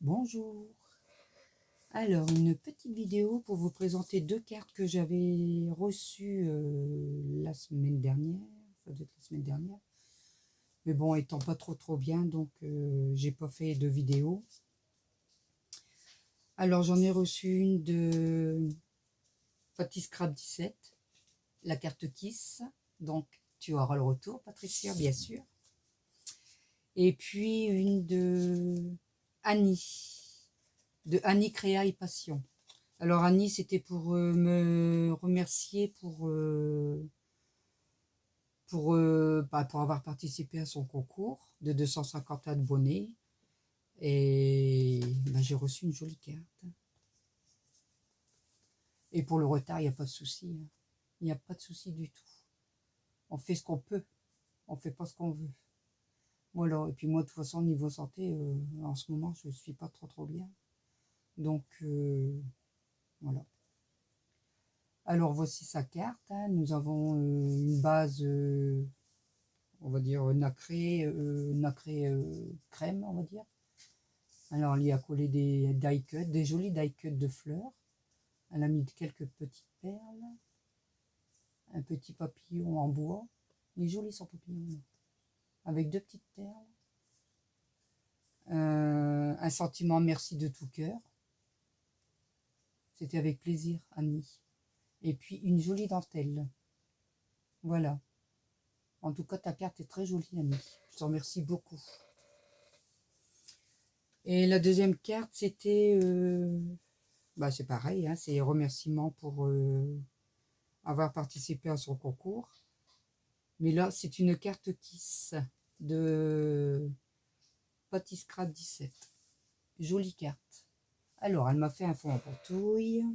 Bonjour. Alors, une petite vidéo pour vous présenter deux cartes que j'avais reçues la semaine dernière. Ça doit être la semaine dernière. Mais bon, étant pas trop bien, donc j'ai pas fait de vidéo. Alors, j'en ai reçu une de Patty Scrap 17, la carte Kiss. Donc, tu auras le retour, Patricia, bien sûr. Et puis une de Annie Créa et Passion. Alors Annie, c'était pour me remercier pour avoir participé à son concours de 250 abonnés. Et j'ai reçu une jolie carte. Et pour le retard, il n'y a pas de souci. Il n'y a pas de souci du tout. On fait ce qu'on peut. On ne fait pas ce qu'on veut. Voilà. Et puis moi, de toute façon, niveau santé, en ce moment, je ne suis pas trop bien. Donc, voilà. Alors voici sa carte. Nous avons une base, on va dire nacrée, crème, on va dire. Alors elle y a collé des die cuts, des jolis die cuts de fleurs. Elle a mis quelques petites perles, un petit papillon en bois. Il est joli son papillon, avec deux petites perles. Un sentiment merci de tout cœur. C'était avec plaisir, Annie. Et puis une jolie dentelle. Voilà. En tout cas, ta carte est très jolie, Annie. Je te remercie beaucoup. Et la deuxième carte, c'était... c'est pareil, hein, c'est remerciements pour avoir participé à son concours. Mais là, c'est une carte Kiss de Patty Scrap 17. Jolie carte. Alors, elle m'a fait un fond en portouille.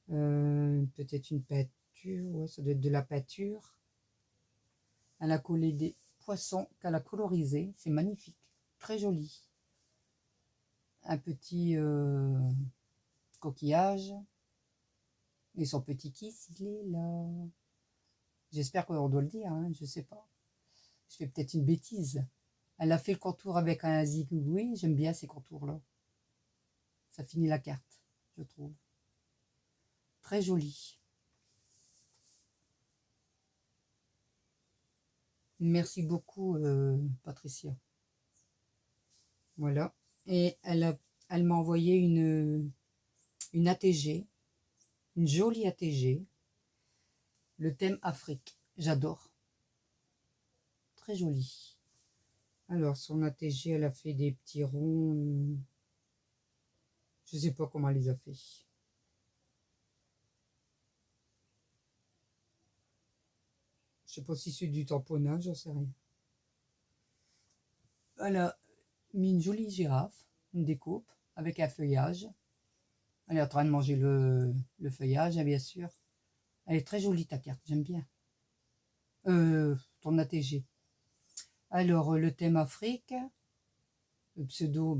Peut-être une peinture, ouais, ça doit être de la peinture. Elle a collé des poissons qu'elle a colorisés. C'est magnifique, très joli. Un petit coquillage. Et son petit Kiss, il est là. J'espère qu'on doit le dire, hein, je sais pas. Je fais peut-être une bêtise. Elle a fait le contour avec un zigouille. J'aime bien ces contours-là. Ça finit la carte, je trouve. Très joli. Merci beaucoup, Patricia. Voilà. Et elle m'a envoyé une ATG, une jolie ATG. Le thème Afrique. J'adore. Très joli. Alors, son ATG, elle a fait des petits ronds. Je ne sais pas comment elle les a fait. Je sais pas si c'est du tamponnage, j'en sais rien. Elle a mis une jolie girafe, une découpe, avec un feuillage. Elle est en train de manger le feuillage, hein, bien sûr. Elle est très jolie ta carte, j'aime bien. Ton ATG. Alors, le thème Afrique, le pseudo,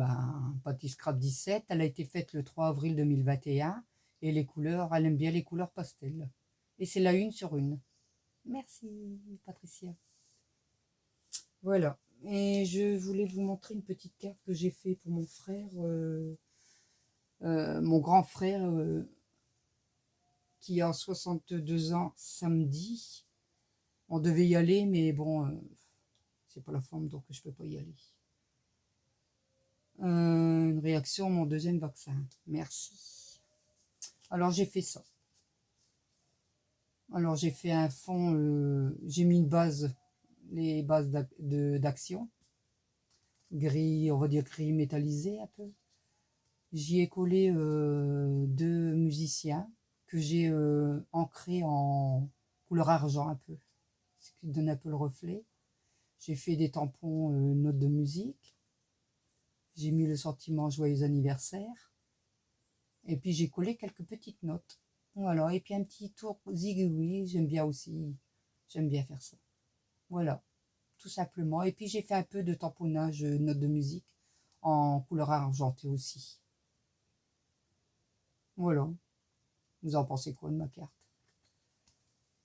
Patty Scrap 17, elle a été faite le 3 avril 2021. Et les couleurs, elle aime bien les couleurs pastel. Et c'est la 1/1. Merci, Patricia. Voilà. Et je voulais vous montrer une petite carte que j'ai fait pour mon frère, mon grand frère, qui a 62 ans samedi. On devait y aller, mais bon, c'est pas la forme, donc je peux pas y aller. Une réaction à mon deuxième vaccin. Merci. Alors j'ai fait ça. Alors j'ai fait un fond, j'ai mis une base, les bases d'action. Gris, on va dire gris métallisé un peu. J'y ai collé deux musiciens que j'ai ancrés en couleur argent un peu, ce qui donne un peu le reflet. J'ai fait des tampons notes de musique. J'ai mis le sentiment joyeux anniversaire. Et puis j'ai collé quelques petites notes. Voilà, et puis un petit tour zigouille, j'aime bien aussi. J'aime bien faire ça. Voilà, tout simplement. Et puis j'ai fait un peu de tamponnage notes de musique en couleur argentée aussi. Voilà. Vous en pensez quoi de ma carte?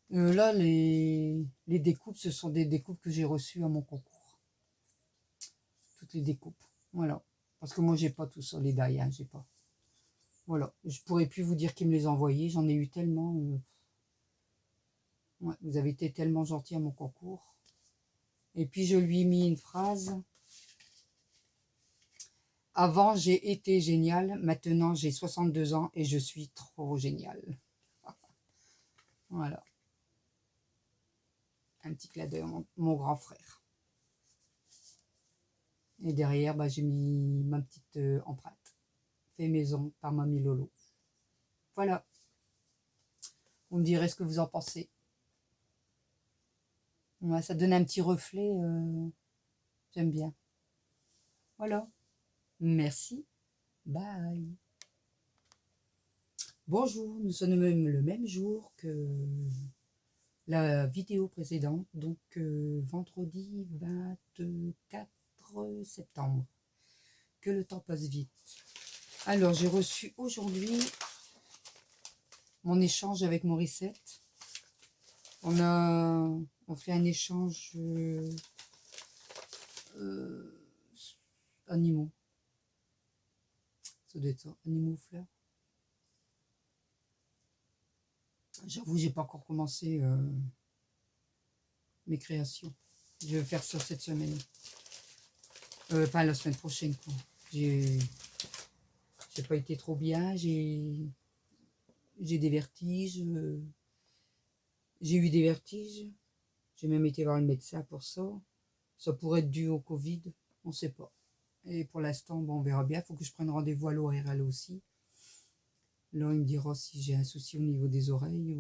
Là, les découpes, ce sont des découpes que j'ai reçues à mon concours. Toutes les découpes. Voilà. Parce que moi, j'ai pas tout ça, les die, hein, j'ai pas. Voilà. Je pourrais plus vous dire qui me les a envoyés. J'en ai eu tellement. Ouais, vous avez été tellement gentil à mon concours. Et puis, je lui ai mis une phrase. Avant, j'ai été génial. Maintenant, j'ai 62 ans et je suis trop génial. Voilà. Un petit clin d'œil à mon grand frère. Et derrière, bah, j'ai mis ma petite empreinte. Fait maison par Mamie Lolo. Voilà. Vous me direz ce que vous en pensez. Ouais, ça donne un petit reflet. J'aime bien. Voilà. Merci. Bye. Bonjour, nous sommes même le même jour que la vidéo précédente, donc vendredi 24 septembre. Que le temps passe vite. Alors, j'ai reçu aujourd'hui mon échange avec Morissette. On fait un échange animaux. Ça doit être ça, animaux ou fleurs. J'avoue, j'ai pas encore commencé mes créations. Je vais faire ça cette semaine. Enfin, la semaine prochaine, quoi. J'ai pas été trop bien. J'ai des vertiges. J'ai eu des vertiges. J'ai même été voir le médecin pour ça. Ça pourrait être dû au Covid. On ne sait pas. Et pour l'instant, bon, on verra bien. Il faut que je prenne rendez-vous à l'ORL aussi. Là, il me dira si j'ai un souci au niveau des oreilles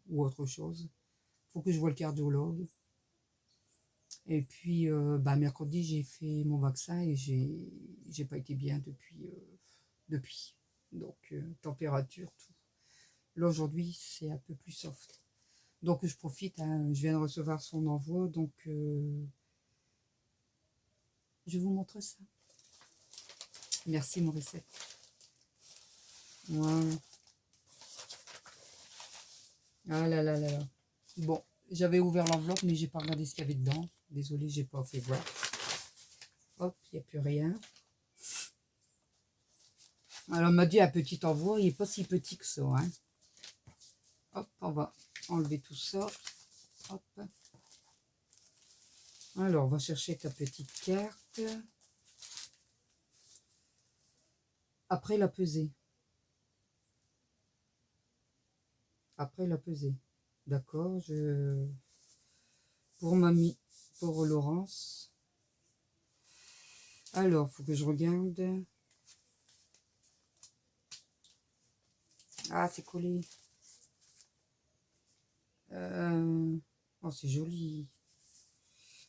ou autre chose. Il faut que je voie le cardiologue. Et puis, bah, mercredi, j'ai fait mon vaccin et j'ai pas été bien depuis. Donc, température, tout. Là, aujourd'hui, c'est un peu plus soft. Donc, je profite, hein, je viens de recevoir son envoi, donc je vous montre ça. Merci, Morissette. Voilà. Ah là là là là. Bon, j'avais ouvert l'enveloppe, mais j'ai pas regardé ce qu'il y avait dedans. Désolée, j'ai pas fait voir. Hop, il n'y a plus rien. Alors, on m'a dit un petit envoi, il n'est pas si petit que ça. Hein. Hop, on va enlever tout ça. Hop. Alors, on va chercher ta petite carte. Après la pesée. Après la pesée. D'accord, pour mamie, pour Laurence. Alors, faut que je regarde. Ah, c'est collé. Oh, c'est joli.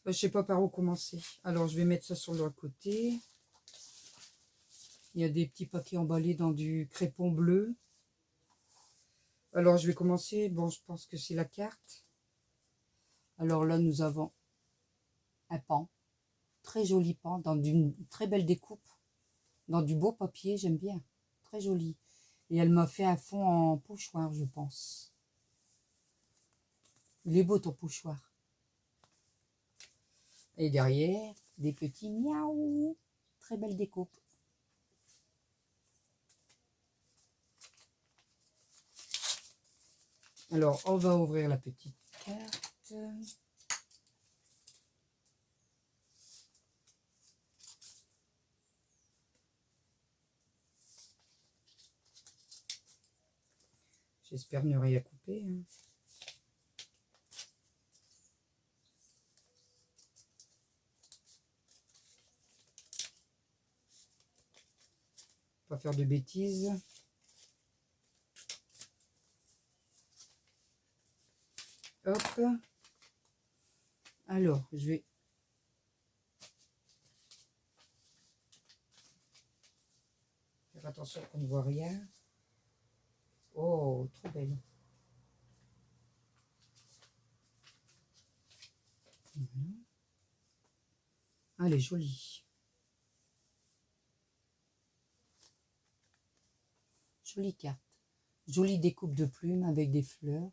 Je sais pas par où commencer. Alors, je vais mettre ça sur le côté. Il y a des petits paquets emballés dans du crépon bleu. Alors, je vais commencer. Bon, je pense que c'est la carte. Alors là, nous avons un pan. Très joli pan, dans d'une très belle découpe. Dans du beau papier, j'aime bien. Très joli. Et elle m'a fait un fond en pochoir, je pense. Il est beau ton pochoir. Et derrière, des petits miaou. Très belle découpe. Alors, on va ouvrir la petite carte. J'espère ne rien couper. Hein. Pas faire de bêtises. Hop. Alors, je vais... faire attention qu'on ne voit rien. Oh, trop belle. Ah, elle est jolie. Jolie carte. Jolie découpe de plumes avec des fleurs.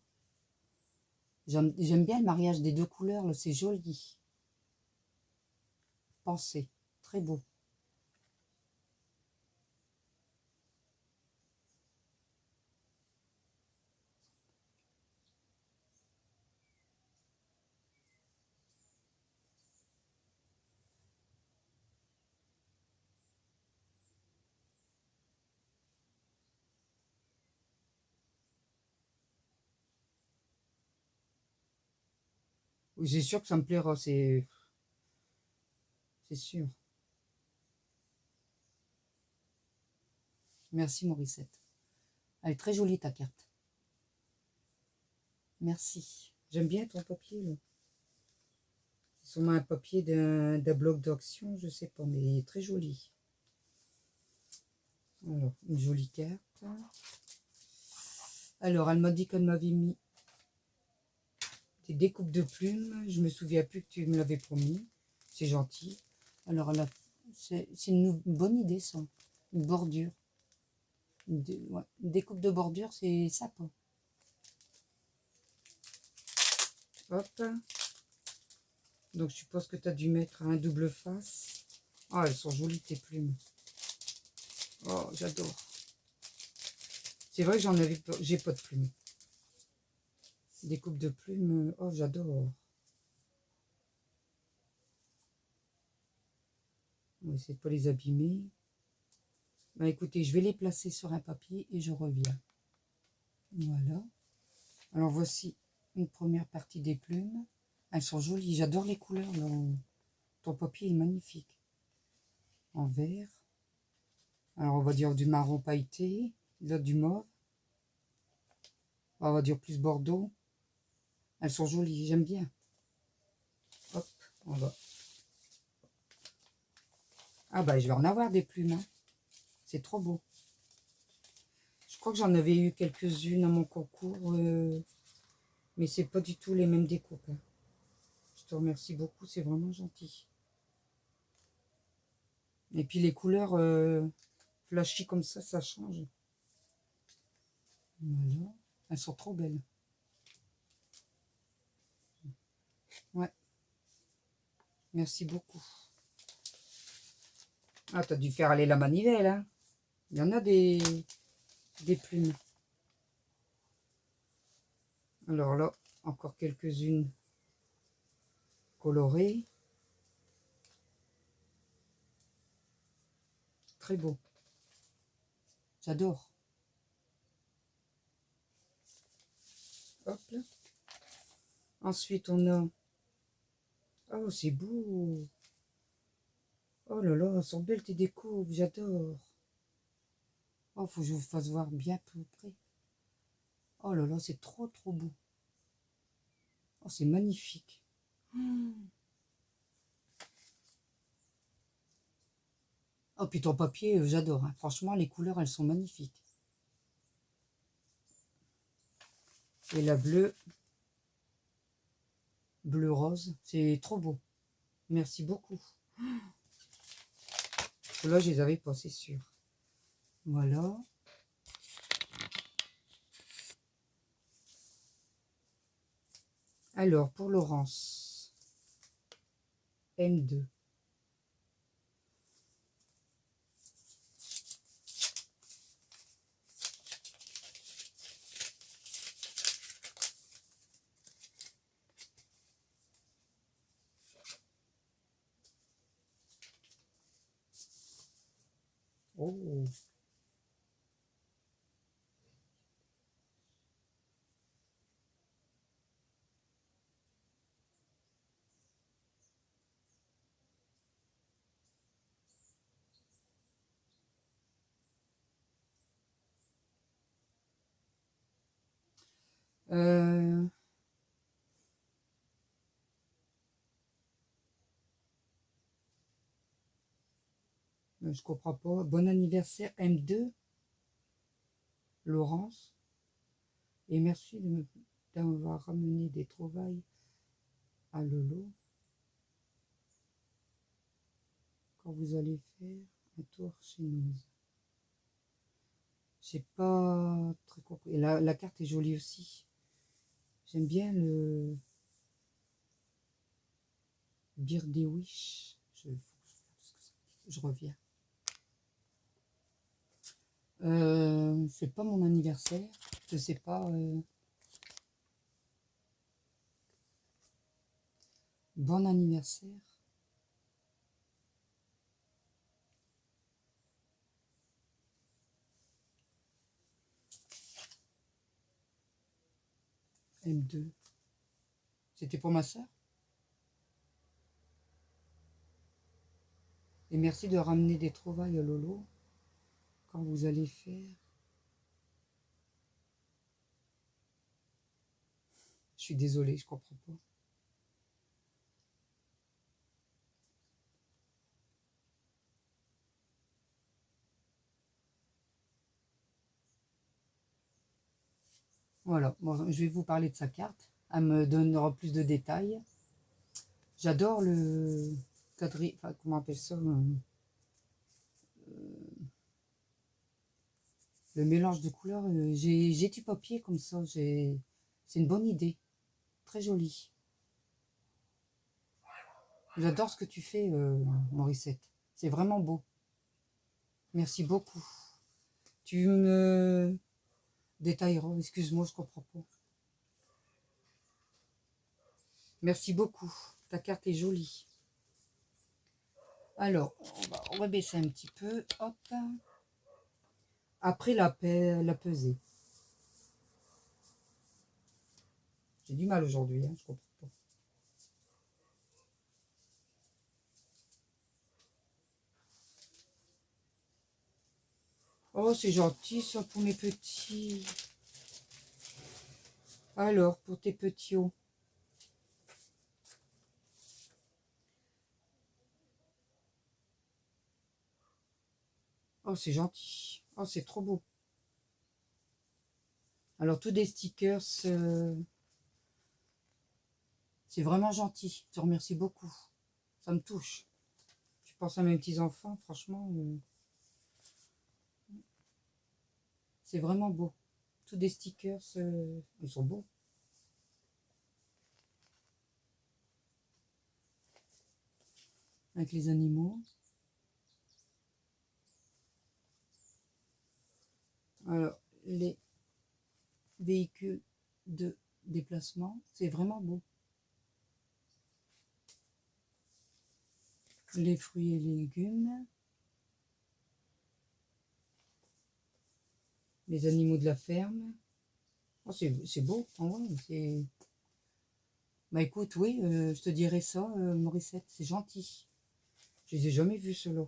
J'aime bien le mariage des deux couleurs, c'est joli. Pensez, très beau. C'est sûr que ça me plaira, c'est sûr. Merci Morissette. Elle est très jolie ta carte. Merci. J'aime bien ton papier là. C'est sûrement un papier d'un bloc d'action, je sais pas, mais il est très joli. Alors, une jolie carte. Alors, elle m'a dit qu'elle m'avait mis des découpes de plumes. Je me souviens plus que tu me l'avais promis. C'est gentil. Alors, c'est une bonne idée, ça. Une bordure. Ouais, une découpe de bordure, c'est sympa. Hop. Donc, je suppose que tu as dû mettre un double face. Ah, elles sont jolies, tes plumes. Oh, j'adore. C'est vrai que j'ai pas de plumes. Découpe de plumes, oh, j'adore. On va essayer de pas les abîmer. Bah, écoutez, je vais les placer sur un papier et je reviens. Voilà. Alors, voici une première partie des plumes. Elles sont jolies. J'adore les couleurs. Ton papier est magnifique. En vert. Alors, on va dire du marron pailleté. Là, du mauve. On va dire plus bordeaux. Elles sont jolies. J'aime bien. Hop, on va. Ah bah, je vais en avoir des plumes. Hein. C'est trop beau. Je crois que j'en avais eu quelques-unes à mon concours. Mais c'est pas du tout les mêmes découpes. Hein. Je te remercie beaucoup. C'est vraiment gentil. Et puis les couleurs flashy comme ça change. Voilà. Elles sont trop belles. Ouais. Merci beaucoup. Ah, t'as dû faire aller la manivelle, hein. Il y en a des plumes. Alors là, encore quelques-unes colorées. Très beau. J'adore. Hop là. Ensuite, on a... Oh, c'est beau. Oh là là, elles sont belles tes découpes. J'adore. Oh, faut que je vous fasse voir bien plus près. Oh là là, c'est trop trop beau. Oh, c'est magnifique. Oh, puis ton papier, j'adore. Hein. Franchement, les couleurs, elles sont magnifiques. Et la bleue, bleu rose, c'est trop beau. Merci beaucoup. Là, je les avais pas, c'est sûr. Voilà. Alors, pour Laurence, M2. Oh. Euh, je comprends pas. Bon anniversaire M2, Laurence. Et merci d'avoir ramené des trouvailles à Lolo. Quand vous allez faire un tour chez nous. J'ai pas très compris. Et la carte est jolie aussi. J'aime bien le Birthday Wish. Je reviens. C'est pas mon anniversaire. Je sais pas. Bon anniversaire. M2. C'était pour ma soeur? Et merci de ramener des trouvailles à Lolo quand vous allez faire. Je suis désolée, je comprends pas. Voilà, bon, je vais vous parler de sa carte. Elle me donnera plus de détails. J'adore le quadri... Enfin, comment on appelle ça le mélange de couleurs. J'ai du papier comme ça. C'est une bonne idée. Très jolie. J'adore ce que tu fais, Morissette. C'est vraiment beau. Merci beaucoup. Tu me détailleras. Excuse-moi, je comprends pas. Merci beaucoup. Ta carte est jolie. Alors, on va baisser un petit peu. Hop. Après la pesée. J'ai du mal aujourd'hui, hein, je comprends pas. Oh, c'est gentil ça pour mes petits. Alors, pour tes petits hauts. Oh, c'est gentil. Oh, c'est trop beau. Alors, tous des stickers, c'est vraiment gentil. Je te remercie beaucoup. Ça me touche. Tu penses à mes petits-enfants, franchement, c'est vraiment beau. Tous des stickers, ils sont beaux. Avec les animaux. Alors, les véhicules de déplacement, c'est vraiment beau. Les fruits et légumes. Les animaux de la ferme. Oh, c'est beau. Oh, ouais, c'est... Bah écoute, oui, je te dirais ça, Morissette, c'est gentil. Je les ai jamais vus, ceux-là.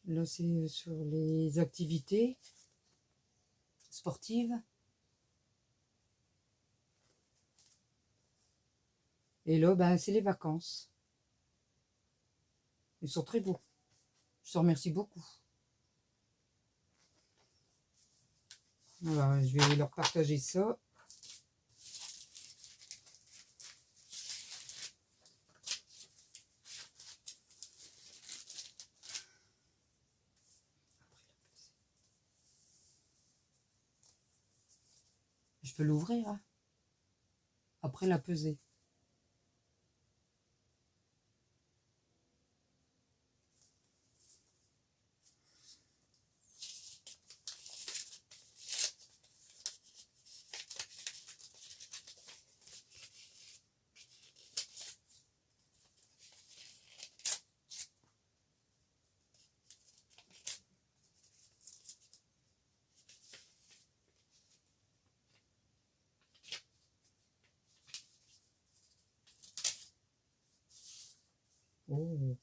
Là, c'est sur les activités sportives. Et là, ben, c'est les vacances. Ils sont très beaux. Je te remercie beaucoup. Voilà, je vais leur partager ça. Je peux l'ouvrir, hein, après la pesée. Oh.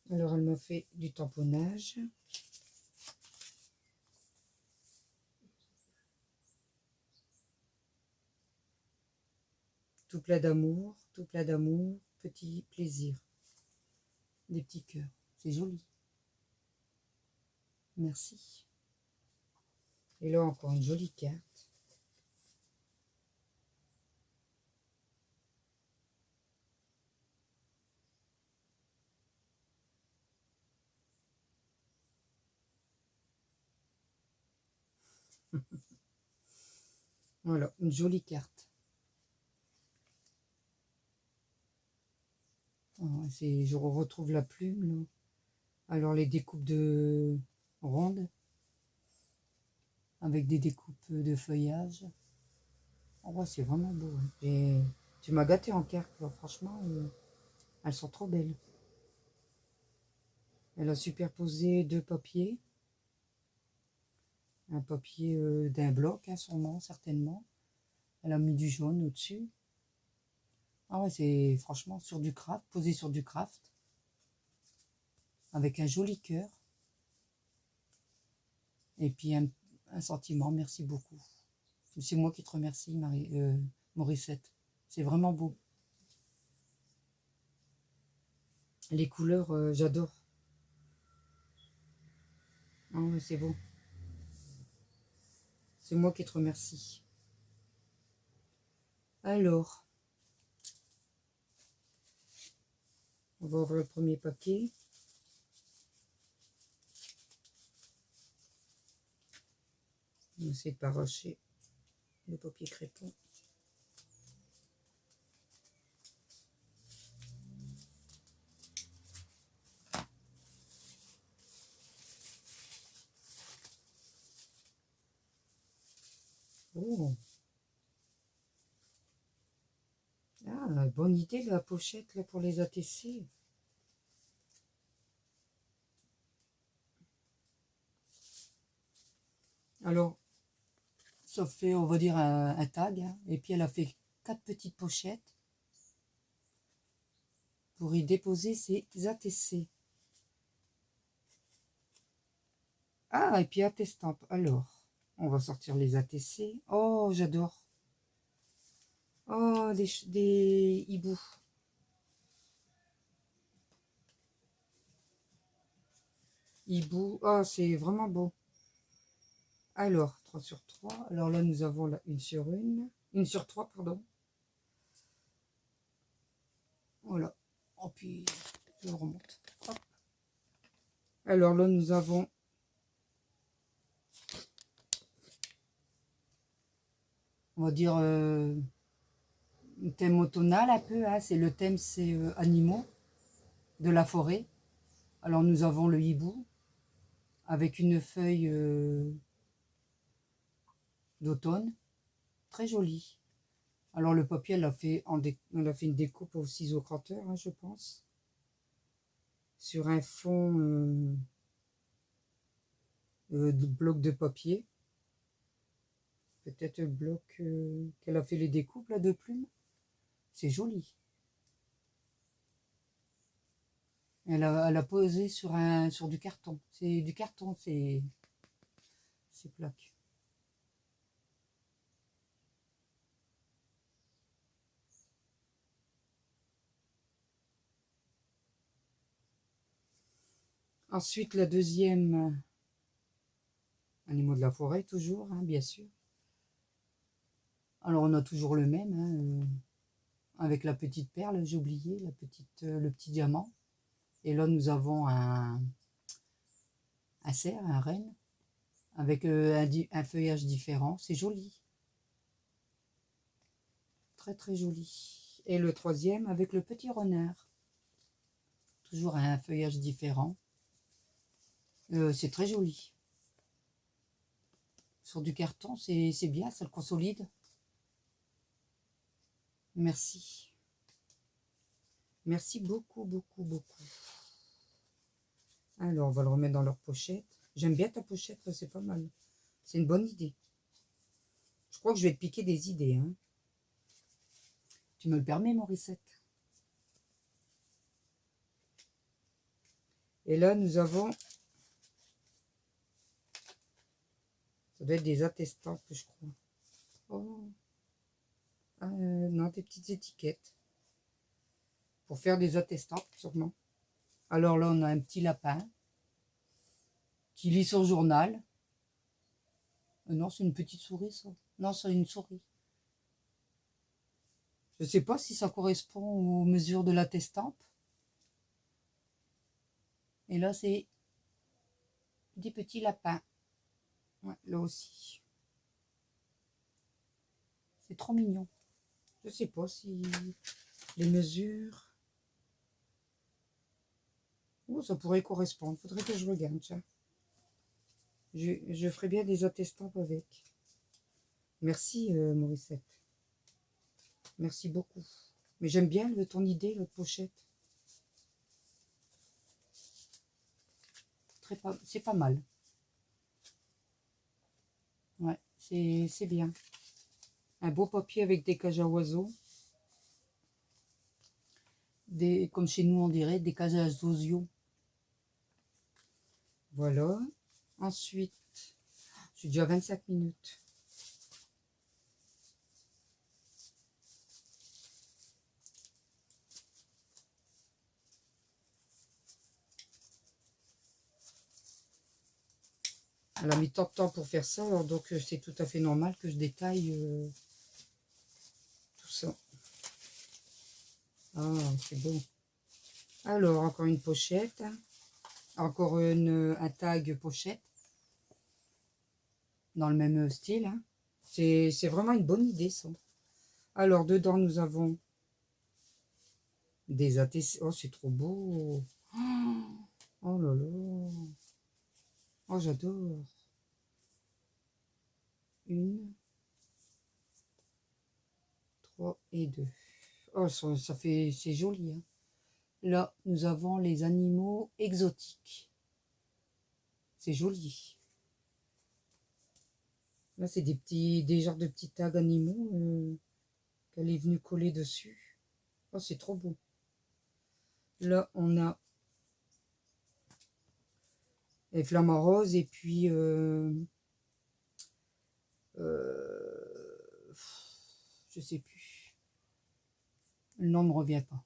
Alors, elle m'a fait du tamponnage. Tout plein d'amour, petit plaisir. Des petits cœurs. C'est joli. Merci. Et là, encore une jolie carte. Voilà, une jolie carte. Ah, je retrouve la plume, là. Alors, les découpes de rondes, avec des découpes de feuillage. Oh, ouais, c'est vraiment beau, hein. Tu m'as gâté en carte, là. Franchement, elles sont trop belles. Elle a superposé deux papiers. Un papier d'un bloc, hein, sûrement, certainement. Elle a mis du jaune au-dessus. Ah ouais, c'est franchement sur du craft, posé sur du craft. Avec un joli cœur. Et puis un sentiment, merci beaucoup. C'est moi qui te remercie, Morissette. C'est vraiment beau. Les couleurs, j'adore. Ah ouais, c'est beau. C'est moi qui te remercie. Alors, on va ouvrir le premier paquet. On va essayer de pas arracher le papier crépon. Oh. Ah, bonne idée la pochette là, pour les ATC. Alors, ça fait, on va dire, un tag. Hein, et puis elle a fait 4 petites pochettes pour y déposer ses ATC. Ah, et puis attestampe. Alors, on va sortir les ATC. Oh, j'adore. Oh, des hiboux. Hibou. Oh, c'est vraiment beau. Alors, 3 sur 3. Alors là, nous avons la 1 sur 1. 1 sur 3, pardon. Voilà. Oh, puis, je remonte. Hop. Alors là, nous avons on va dire un thème automnal un peu. Hein. C'est le thème, c'est animaux de la forêt. Alors nous avons le hibou avec une feuille d'automne, très jolie. Alors le papier, elle a fait une découpe au ciseau crotteur, hein, je pense, sur un fond de bloc de papier. Peut-être le bloc qu'elle a fait les découpes là de plumes. C'est joli. Elle a posé sur du carton. C'est du carton, ces plaques. Ensuite, la deuxième, animaux de la forêt, toujours, hein, bien sûr. Alors, on a toujours le même, hein, avec la petite perle, j'ai oublié, le petit diamant. Et là, nous avons un cerf, un renne, avec un feuillage différent. C'est joli. Très, très joli. Et le troisième, avec le petit renard. Toujours un feuillage différent. C'est très joli. Sur du carton, c'est bien, ça le consolide. Merci. Merci beaucoup, beaucoup, beaucoup. Alors, on va le remettre dans leur pochette. J'aime bien ta pochette, c'est pas mal. C'est une bonne idée. Je crois que je vais te piquer des idées. Hein. Tu me le permets, Morissette? Et là, nous avons... Ça doit être des attestants, je crois. Oh. Non, des petites étiquettes. Pour faire des attestants, sûrement. Alors là, on a un petit lapin qui lit son journal. Non, c'est une petite souris, ça. Non, c'est une souris. Je ne sais pas si ça correspond aux mesures de l'attestampe. Et là, c'est des petits lapins. Ouais, là aussi. C'est trop mignon. Je ne sais pas si les mesures... Oh, ça pourrait correspondre. Faudrait que je regarde, tiens. Je ferai bien des attestampes avec. Merci, Morissette. Merci beaucoup. Mais j'aime bien ton idée, l'autre pochette. C'est pas mal. Ouais, c'est bien. Un beau papier avec des cages à oiseaux. Comme chez nous on dirait, des cages à osios. Voilà. Ensuite, je suis déjà à 25 minutes. Elle a mis tant de temps pour faire ça, alors donc c'est tout à fait normal que je détaille tout ça. Ah, c'est beau. Alors, encore une pochette. Encore un tag pochette. Dans le même style. Hein. C'est vraiment une bonne idée, ça. Alors, dedans, nous avons des ATC. Oh, c'est trop beau. Oh là là. Oh, j'adore. Une, trois et deux. Oh, ça fait, c'est joli. Hein. Là, nous avons les animaux exotiques. C'est joli. Là, c'est des genres de petits tags animaux qu'elle est venue coller dessus. Oh, c'est trop beau. Là, on a les flamants roses et puis je sais plus. Le nom ne me revient pas.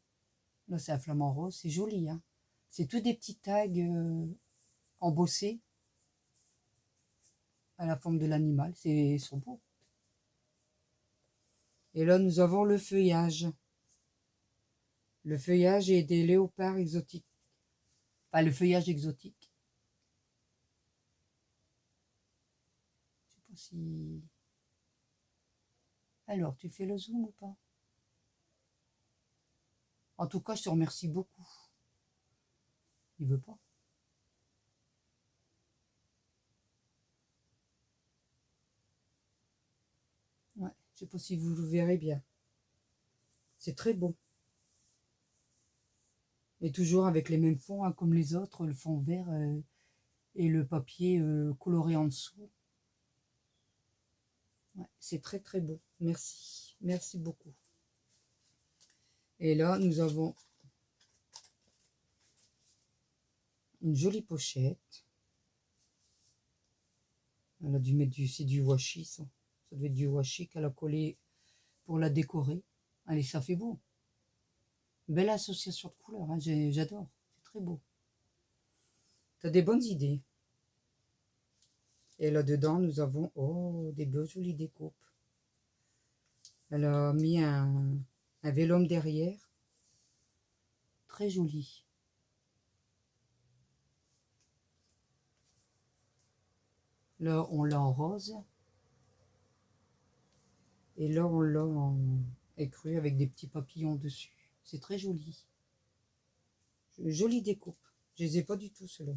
Là, c'est un flamant rose. C'est joli. Hein. C'est tous des petits tags embossés à la forme de l'animal. Ils sont beaux. Et là, nous avons le feuillage. Le feuillage et des léopards exotiques. Enfin, le feuillage exotique. Je sais pas si... Alors, tu fais le zoom ou pas? En tout cas, je te remercie beaucoup. Il veut pas. Ouais, je sais pas si vous le verrez bien. C'est très beau. Et toujours avec les mêmes fonds, hein, comme les autres, le fond vert et le papier coloré en dessous. Ouais, c'est très très beau. Merci. Merci beaucoup. Et là, nous avons une jolie pochette. Elle a dû mettre c'est du washi, ça. Ça doit être du washi qu'elle a collé pour la décorer. Allez, ça fait beau. Belle association de couleurs, hein, j'adore. C'est très beau. T'as des bonnes idées. Et là-dedans, nous avons des beaux jolies découpes. Elle a mis un vélum derrière. Très joli. Là, on l'a en rose. Et là, on l'a en écru avec des petits papillons dessus. C'est très joli. Jolie découpe. Je les ai pas du tout, ceux-là.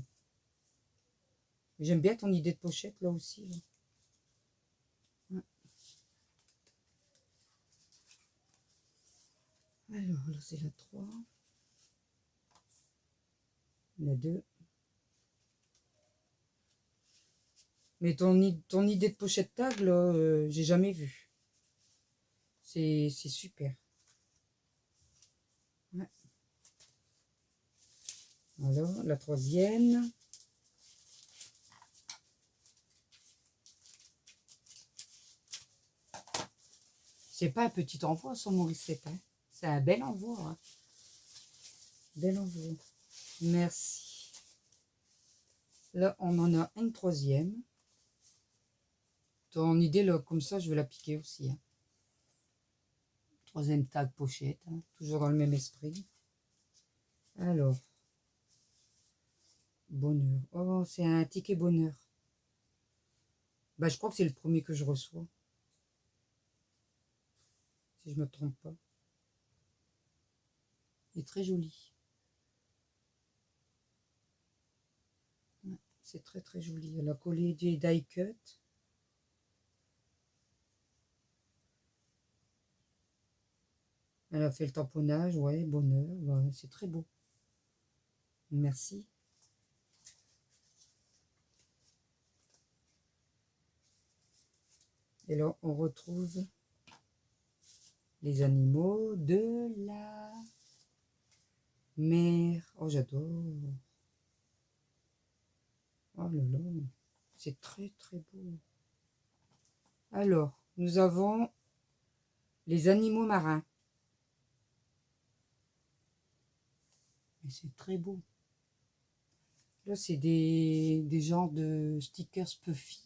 J'aime bien ton idée de pochette, là aussi. Là. Ouais. Alors, là, c'est la 3. La 2. Mais ton idée de pochette tag, là, j'ai jamais vu. C'est super. Ouais. Alors, la 3e. C'est pas un petit envoi, son Morissette. Hein. C'est un bel envoi. Hein. Bel envoi. Merci. Là, on en a une 3e. Ton idée, là, comme ça, je vais la piquer aussi. Hein. 3e tag pochette. Hein. Toujours dans le même esprit. Alors. Bonheur. Oh, c'est un ticket bonheur. Bah, je crois que c'est le premier que je reçois. Si je me trompe pas. Il est très joli. Ouais, c'est très très joli. Elle a collé des die cut. Elle a fait le tamponnage, ouais, bonheur. Ouais, c'est très beau. Merci. Et là, on retrouve les animaux de la mer. Oh, j'adore. Oh là là, c'est très très beau. Alors, nous avons les animaux marins. Et c'est très beau. Là, c'est des genres de stickers Puffy.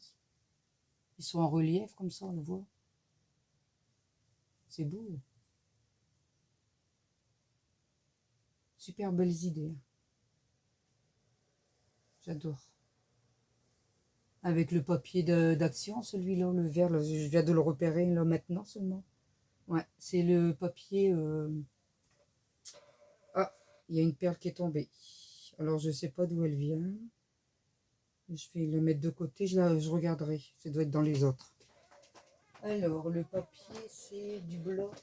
Ils sont en relief comme ça, on le voit. C'est beau. Super belles idées. J'adore. Avec le papier d'action, celui-là, le vert, là, je viens de le repérer là maintenant seulement. Ouais, c'est le papier. Ah, il y a une perle qui est tombée. Alors, je sais pas d'où elle vient. Je vais la mettre de côté, je regarderai. Ça doit être dans les autres. Alors, le papier, c'est du bloc.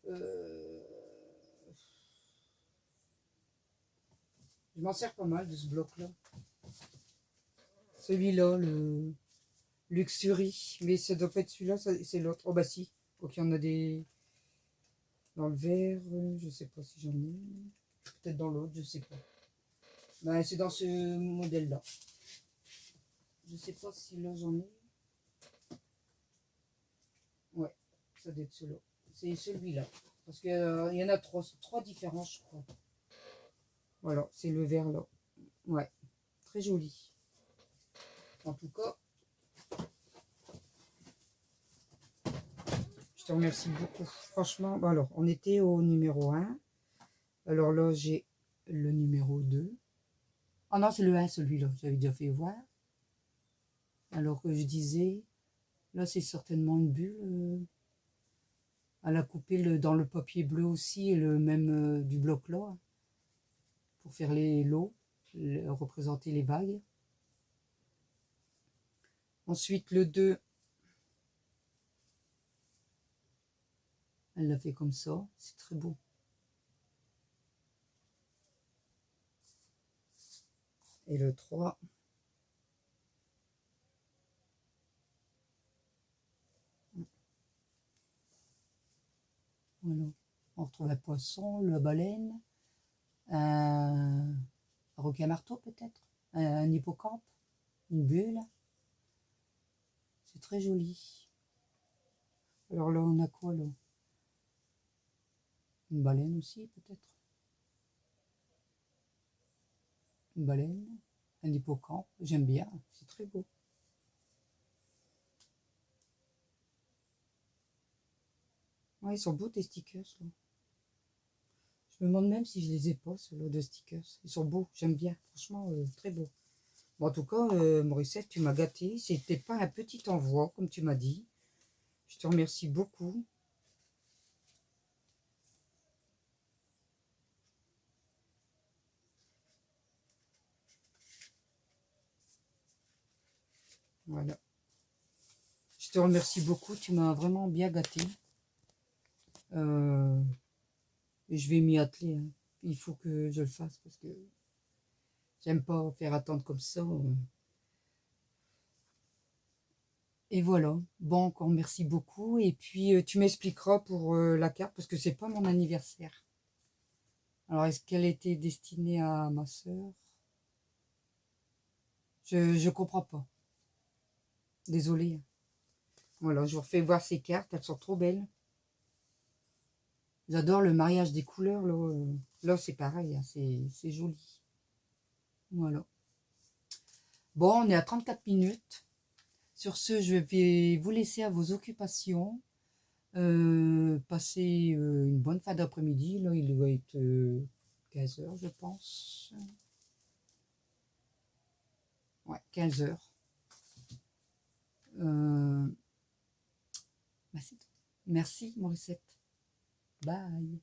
Euh, je m'en sers pas mal de ce bloc-là. Celui-là, le Luxury. Mais ça doit pas être celui-là, c'est l'autre. Oh bah si. Donc il y en a des dans le vert. Je sais pas si j'en ai. Peut-être dans l'autre, je sais pas. Bah, c'est dans ce modèle-là. Je sais pas si là j'en ai. Ouais, ça doit être celui-là. C'est celui-là. Parce qu'il y en a trois différents, je crois. Voilà, c'est le vert là. Ouais, très joli. En tout cas, je te remercie beaucoup. Franchement, bon alors, on était au numéro 1. Alors là, j'ai le numéro 2. Ah non, c'est le 1, celui-là. J'avais déjà fait voir. Alors que je disais, là, c'est certainement une bulle. Elle a coupé dans le papier bleu aussi, le même du bloc là, pour faire les lots, représenter les vagues. Ensuite, le 2, elle l'a fait comme ça. C'est très beau. Et le 3, voilà. On retrouve un poisson, la baleine, un requin marteau peut-être, un hippocampe, une bulle. C'est très joli. Alors là, on a quoi là? Une baleine aussi peut-être. Une baleine, un hippocampe. J'aime bien, c'est très beau. Ouais, ils sont beaux tes stickers là. Je me demande même si je les ai pas, ceux-là de stickers. Ils sont beaux, j'aime bien. Franchement, très beau. Bon, en tout cas, Morissette, tu m'as gâté. C'était pas un petit envoi, comme tu m'as dit. Je te remercie beaucoup. Voilà. Je te remercie beaucoup. Tu m'as vraiment bien gâté. Et je vais m'y atteler, hein. Il faut que je le fasse parce que j'aime pas faire attendre comme ça. Et voilà. Bon, encore merci beaucoup. Et puis, tu m'expliqueras pour la carte parce que c'est pas mon anniversaire. Alors, est-ce qu'elle était destinée à ma sœur? Je comprends pas. Désolée. Voilà, je vous refais voir ces cartes. Elles sont trop belles. J'adore le mariage des couleurs. Là c'est pareil. Hein, c'est joli. Voilà. Bon, on est à 34 minutes. Sur ce, je vais vous laisser à vos occupations. Passez une bonne fin d'après-midi. Là, il doit être 15 heures, je pense. Ouais, 15 heures. Bah, c'est tout. Merci, Morissette. Bye.